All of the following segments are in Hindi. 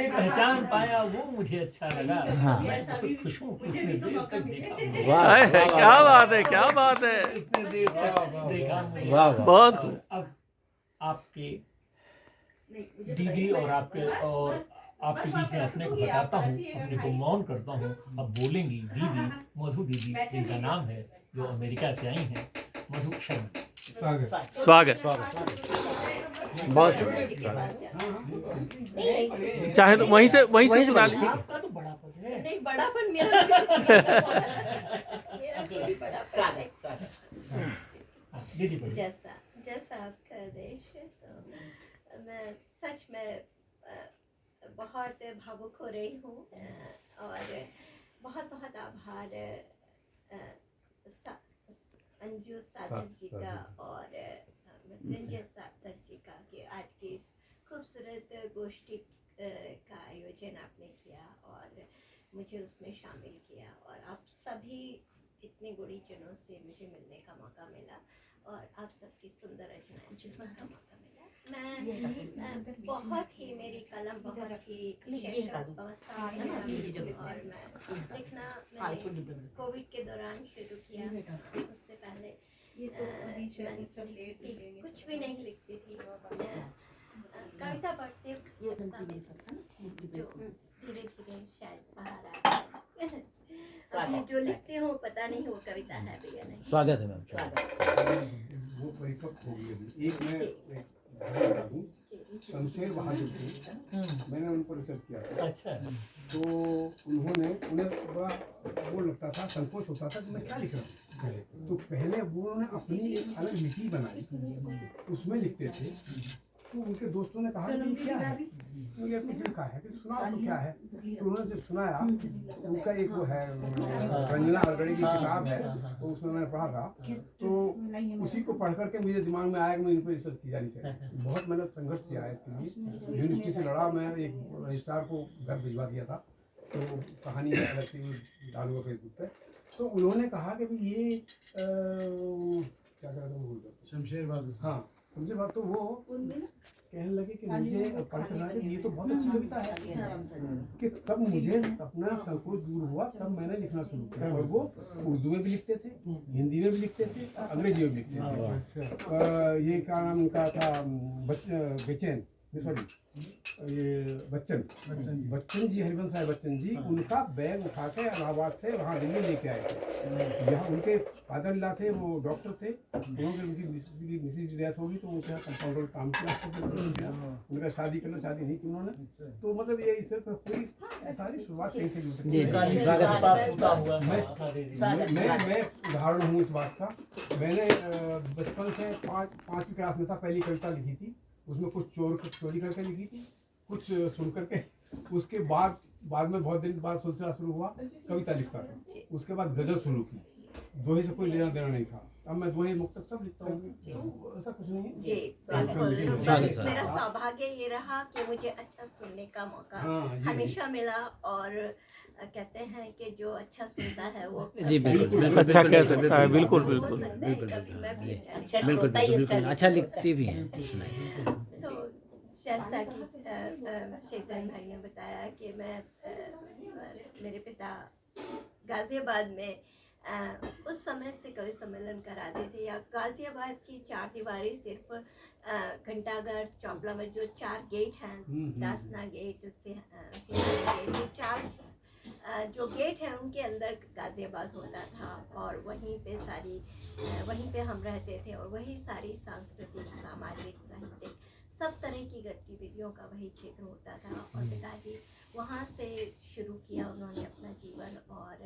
जिसने पहचान पाया वो मुझे अच्छा लगा। हाँ। मैं बहुत खुश हूँ कि उसने देर तक देखा। वाह, क्या बात है, क्या बात है। उसने देर तक देखा मुझे। वाह, वाह। बहुत खूब। अब आपके दीदी और आपके बीच में अपने को हटाता हूँ, अपने को मौन करता हूँ। अब बोलेंगी दीदी, मधु दीदी जिनका नाम है, जो अमेरिका से आई हैं, मधु शर्मा। स्वागत। बहुत शुक्रिया। चाहे तो वहीं से सुना लीजिए। आपका तो बड़ापन है। नहीं, बड़ापन मेरा कुछ नहीं है। मेरा कोई बड़ापन नहीं। हाँ, दीदी बोलिए। जैसा आपका देश है, तो मैं सच में बहुत भावुक हो रही हूँ और बहुत बहुत आभार अंजू साधक जी का और मृत्युंजय साधक जी का कि आज की इस खूबसूरत गोष्ठी का आयोजन आपने किया और मुझे उसमें शामिल किया, और आप सभी इतने गुणीजनों से मुझे मिलने का मौका मिला और आप सबकी सुंदर रचनाएं सुनने का मौका मिला। मैं बहुत ही, मेरी कलम बहुत ही अवस्था में है और मैं लिखना मैंने कोविड के दौरान शुरू किया। उससे पहले कुछ भी नहीं लिखती थी। कविता पढ़ते अवस्था में जो धीरे धीरे शायद बाहर आ गई। अभी जो लिखती हूँ पता नहीं वो कविता है भी या नहीं। स्वागत है मैम। वो परिपक्व हो गई अभी। एक मैं बता दूं, शमशेर बहादुर थे, मैंने उन पर रिसर्च किया था। अच्छा। तो उन्हें बड़ा वो लगता था, संकोच होता था कि मैं क्या लिख रहा हूँ। तो पहले वो उन्होंने अपनी एक अलग लिपि बनाई, उसमें लिखते थे। तो उनके दोस्तों ने कहा कि क्या है, ये कुछ लिखा है, कि सुनाओ तो क्या है। तो उन्होंने जब सुनाया, उनका एक वो है रंजना अरगड़े की किताब है, तो उसमें मैंने पढ़ा था। तो उसी को पढ़ करके मुझे दिमाग में आया कि मैं इन पर रिसर्च की जानी चाहिए। बहुत मैंने संघर्ष किया है इसके लिए, यूनिवर्सिटी से लड़ा। मैं एक रजिस्ट्रार को घर भिजवा दिया था, तो कहानी है अलग से डालूंगा फेसबुक पे। तो उन्होंने कहा कि भाई ये क्या कह रहा था, भूल गया, शमशेर बहादुर। हाँ शमशेर बहादुर। तो वो कहने लगे कि मुझे पढ़ना है, ये तो बहुत अच्छी कविता है। कि तब मुझे अपना संकोच दूर हुआ, तब मैंने लिखना शुरू किया। और वो उर्दू में भी लिखते थे, हिंदी में भी लिखते थे, अंग्रेजी में भी लिखते थे। ये क्या नाम उनका था, बेचैन, सॉरी ये बच्चन जी, हरिवंश राय बच्चन जी, उनका बैग उठा के इलाहाबाद से वहाँ दिल्ली लेके आए थे। यहाँ उनके फादर ला थे, वो डॉक्टर थे। उनकी मिसेज की डेथ होगी, तो उनके यहाँ कंपाउंडर काम किया। उनका शादी करना, शादी नहीं की उन्होंने। तो मतलब ये इस पूरी सारी शुरुआत कहीं से हो सकती है। मैं उदाहरण हूँ इस बात का। मैंने बचपन से 5वीं क्लास में था, पहली कविता लिखी थी। उसमें कुछ चोरी करके लिखी थी, कुछ सुन करके। उसके बाद में बहुत दिन बाद सिलसिला शुरू हुआ, कविता लिखता था। उसके बाद गजल शुरू की। दोहे से कोई लेना देना नहीं था। अब मैं दोहे मुक्तक सब लिखता हूँ, ऐसा कुछ नहीं है। जी, मेरा सौभाग्य ये रहा कि मुझे अच्छा सुनने का मौका हमेशा मिला। और कहते हैं कि जो अच्छा सुनता है वो जी बिल्कुल अच्छा कह सकता है। बिल्कुल बिल्कुल बिल्कुल अच्छा लिखती भी हैं। तो जैसा कि चेतन भाई ने बताया कि मैं मेरे पिता गाजियाबाद में उस समय से कवि सम्मेलन कराते थे। या गाजियाबाद की चार दीवारी सिर्फ घंटाघर, चौपला में जो 4 गेट हैं, दासना गेट, सिंहाना गेट, ये 4 जो गेट हैं उनके अंदर गाजियाबाद होता था। और वहीं पे हम रहते थे और वही सारी सांस्कृतिक, सामाजिक, साहित्यिक सब तरह की गतिविधियों का वही क्षेत्र होता था। और पिताजी वहाँ से शुरू किया उन्होंने अपना जीवन, और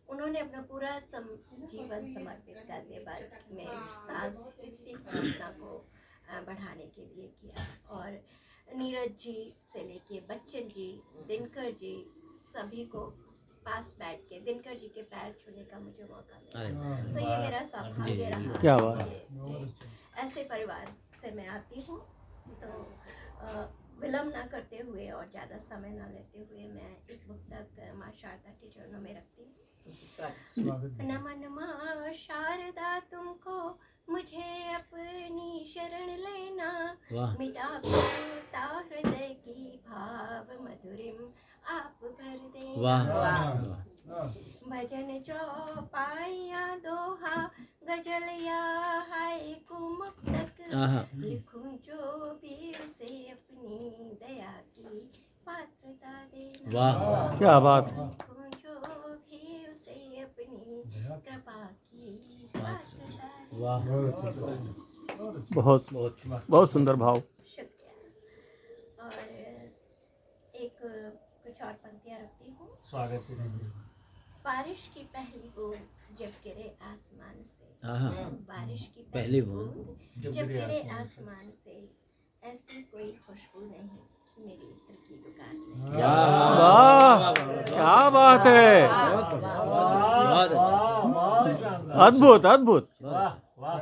उन्होंने अपना पूरा जीवन समर्पित गाजियाबाद में सांस्कृतिक चेतना को बढ़ाने के लिए किया। और नीरज जी से लेके बच्चन जी, दिनकर जी, सभी को पास बैठ के दिनकर जी के पैर छूने का मुझे मौका मिला। तो ये मेरा सौभाग्य रहा। क्या बात। ऐसे परिवार से मैं आती हूँ। तो विलम्ब ना करते हुए और ज़्यादा समय ना लेते हुए मैं इस मुक्तक माँ शारदा के चरणों में रखती हूँ। नमन माँ शारदा तुमको मुझे अपनी शरण लेना, वाह मिटा पूता हृदय की भाव मधुरिम आप भर देना। वाह वाह। वाह भजन चौपाइया दोहा गजल या हायकु मुक्तक, आहा लिखूं जो भी उसे अपनी दया की पात्रता देना। वाह क्या बात है। लिखूं जो भी उसे अपनी कृपा की पात्रता देना। वाह बहुत बहुत सुंदर भाव। शुक्रिया। और एक कुछ और पंक्तियाँ रखती हूँ। स्वागत है दीदी। बारिश की पहली बूंद जब गिरे आसमान से, आहा बारिश की पहली पहली बूंद बूंद जब गिरे आसमान से, ऐसी कोई खुशबू नहीं मेरी इत्र की दुकान में। वाह क्या बात है। बहुत अच्छा बहुत शानदार। अद्भुत अद्भुत। वाह वाह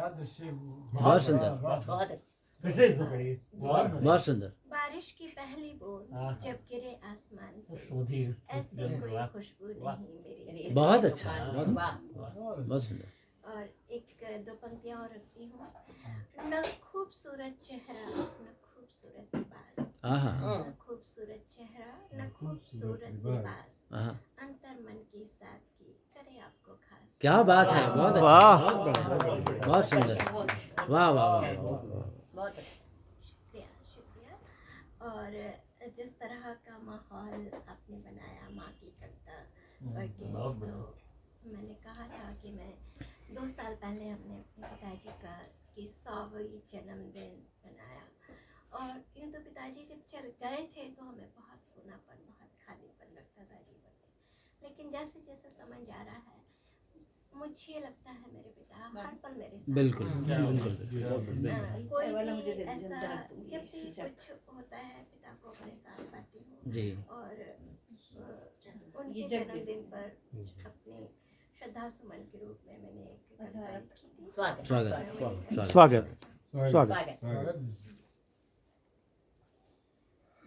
बहुत सुंदर फिर से इसको पढ़िए। बहुत बहुत सुंदर बारिश की पहली बूंद हाँ। जब गिरे आसमान से, सोधी ऐसी कोई खुशबू नहीं मेरी। बहुत अच्छा बहुत सुंदर और एक दो पंक्तियाँ और रखती हूँ। न खूबसूरत चेहरा न खूबसूरत लिबास, आहा न खूबसूरत चेहरा न खूबसूरत लिबास, आहा अंतर मन की सादगी करे आपको खास। क्या बात है। बहुत अच्छा वाह। बहुत बढ़िया बहुत सुंदर वाह वाह वाह शुक्रिया शुक्रिया। और जिस तरह का माहौल आपने बनाया माँ की कविता पढ़ के, बहुत तो बढ़िया। मैंने कहा था कि मैं 2 साल पहले हमने अपने पिताजी का की 100वीं जन्मदिन मनाया, और यूँ तो पिताजी जब चल गए थे तो हमें बहुत सूनापन बहुत खालीपन लगता था जीवन में, लेकिन जैसे जैसे समय जा रहा है मुझे लगता है मेरे पिता हर पल मेरे साथ बिल्कुल हैं। बिल्कुल कोई भी ऐसा जब भी कुछ होता है पिता को अपने साथ पाती हूँ, जी और उनके जन्मदिन पर अपने श्रद्धा सुमन के रूप में मैंने एक कविता लिखी थी। स्वागत स्वागत स्वागत।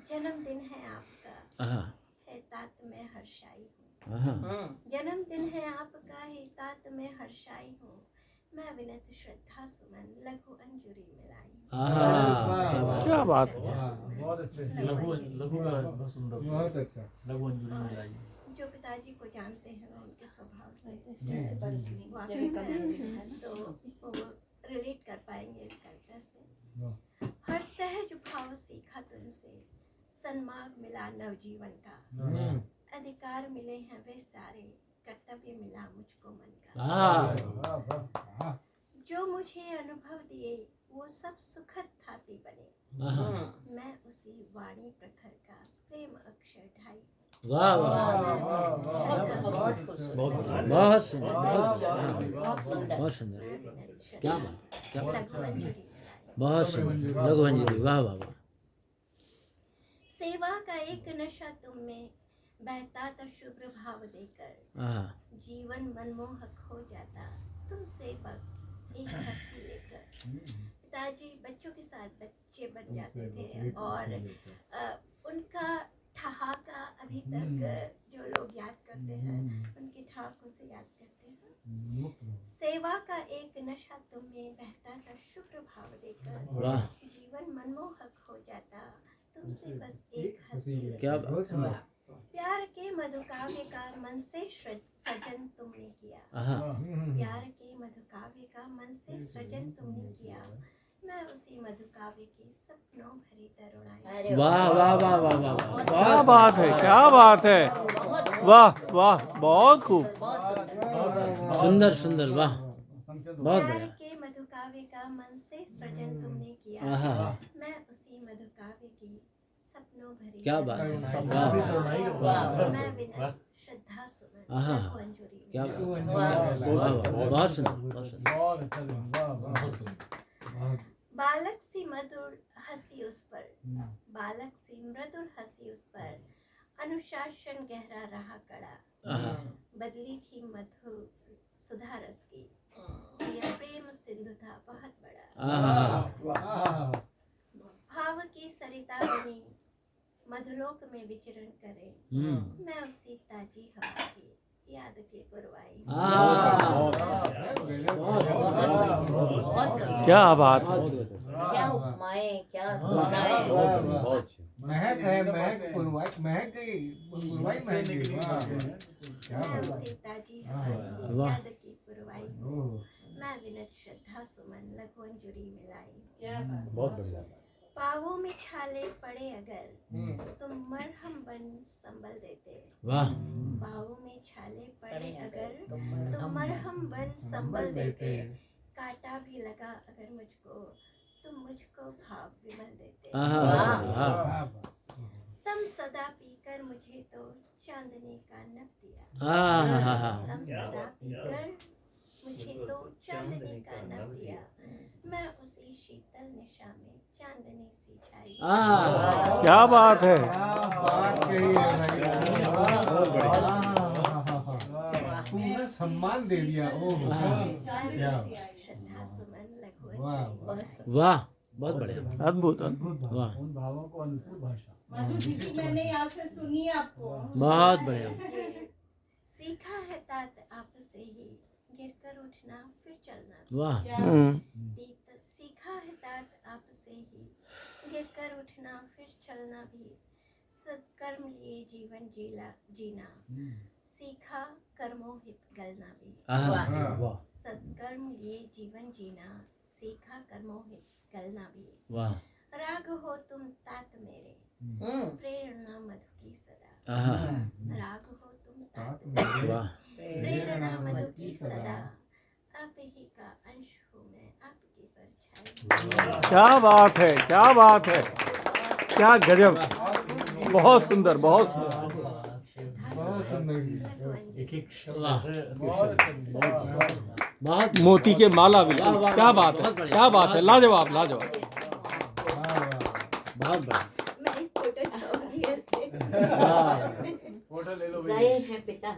जन्मदिन है आपका आहा है तात में हर्षाई हूँ, आहा जन्मदिन है आपका है तात में हर्षाई हूँ, मैं विनत श्रद्धा सुमन लघु अंजुरी मिलाई हूँ। आहा क्या बात है। बहुत अच्छे। लघु लघु का बहुत सुंदर। बहुत अच्छा। लघु अंजुरी मिलाई। जो पिताजी को जानते हैं वो उनके स्वभाव से जी। वाकिफ हैं, तो वो रिलेट कर पाएंगे इस कविता से। हर सहज भाव सीखा तुमसे, सन्मार्ग मिला नवजीवन का, अधिकार मिले हैं वे सारे, कर्तव्य मिला मुझको मन का। आहा जो मुझे अनुभव दिए वो सब सुखद थाती बने, आहा मैं उसी वाणी प्रखर का प्रेम अक्षर ढाई। वाह वाह बहुत सुंदर बहुत सुंदर क्या बात क्या बात लघु अंजलि मिलाई। बहुत सुंदर लघु अंजलि वाह वाह वाह सेवा का एक नशा तुम में बहता था शुभ्र भाव देकर, आहा जीवन मनमोहक हो जाता तुमसे बस एक हंसी लेकर। पिताजी बच्चों के साथ बच्चे बन जाते थे, और उनका ठहाका अभी तक जो लोग याद करते हैं उनकी ठहाकों से याद करते हैं। सेवा का एक नशा तुम में बहता था शुभ्र भाव देकर, वाह जीवन मनमोहक हो जाता तुमसे बस एक हंसी लेकर। क्या बात प्यार के मधुकाव्य का मन से सृजन तुमने किया, आहा प्यार के मधुकाव्य का मन से सृजन तुमने किया, मैं उसी मधुकाव्य की सपनों भरी तरुणाई। वाह वाह वाह वाह वाह क्या बात है क्या बात है। वाह वाह बहुत खूब। सुंदर सुंदर वाह बहुत प्यार बढ़िया के मधुकाव्य का मन से सृजन तुमने किया, आहा मैं उसी मधुकाव्य की सपनों भरी क्या बात है तरुणाई। वाह मैं बिना श्रद्धा सुमन आहा। लघु अंजुरी क्या मिलाई। बात है वाह वाह बहुत सुंदर बहुत सुंदर बालक सी मधुर हंसी उस पर, बालक सी मृदुर हंसी उस पर, अनुशासन गहरा रहा कड़ा, आहा बदली थी मधु सुधा रस की, यह प्रेम सिंधु था बहुत बड़ा। आहा भाव की सरिता बनी मधुलोक में विचरण करे, मैं उसी ताजी हवा की याद की पुरवाई। बहुत सुंदर। क्या बात है। क्या उपमाएं, क्या तुलनाएं। महक है, महक पुरवाई, महक गई, पुरवाई महक गई। क्या मैं बात है। सीता जी हमारी वाह। याद की पुरवाई। ओह, मैं विनत श्रद्धा सुमन लघु अंजुरी मिलाई। बहुत बढ़िया। पावों में छाले पड़े अगर तुम मरहम बन संभल देते। वाह पावों में छाले पड़े अगर तुम मरहम बन संभल देते। कांटा भी लगा अगर मुझको तुम मुझको भाव विमल देते। आहा, तम सदा पीकर मुझे तो चांदनी का नब दिया। आहा, तम सदा पीकर मुझे तो चांदनी का नब दिया। मैं उसी शीतल निशा में चांदनी सी छाई। आहा। क्या बात है। बात कही है भाई। बहुत बढ़िया। तुमने सम्मान दे दिया। ओह, क्या श्रद्धा सुमन लघु वाह, अंजलि। वाह बहुत बढ़िया। अद्भुत अद्भुत। अद्भुत वाह। भाव, उन भावों को अनुकूल भाषा। मैंने यहाँ से सुनी आपको। बहुत बढ़िया। ये सीखा है तात आपसे ही गिरकर उठना फिर चलना। वाह सीखा है तात आपसे ही गिरकर उठना फिर चलना भी। सत्कर्म लिए जीवन जीना सीखा कर्मोहित गलना भी। आहा। सत्कर्म लिए जीवन जीना सीखा कर्मोहित गलना भी। वाह राग हो तुम तात मेरे प्रेरणा मधु की सदा। आहा। राग हो तुम तात वाह प्रेरणा मधु की सदा। आप ही का अंश हूँ मैं आपकी परछाई। क्या बात है, क्या बात है, क्या गजब। बहुत सुंदर, बहुत सुंदर। बहुत सुंदर। एक एक शब्द वाह। ऐसे बहुत मोती के माला भी। वाह, वाह, क्या वाह, बात बहुत है, बढ़िया, क्या बात है, बहुत लाजवाब लाजवाब। बहुत बढ़िया। मैं एक फोटो चाहूंगी ऐसे। वाह। फोटो ले लो गए हैं पिता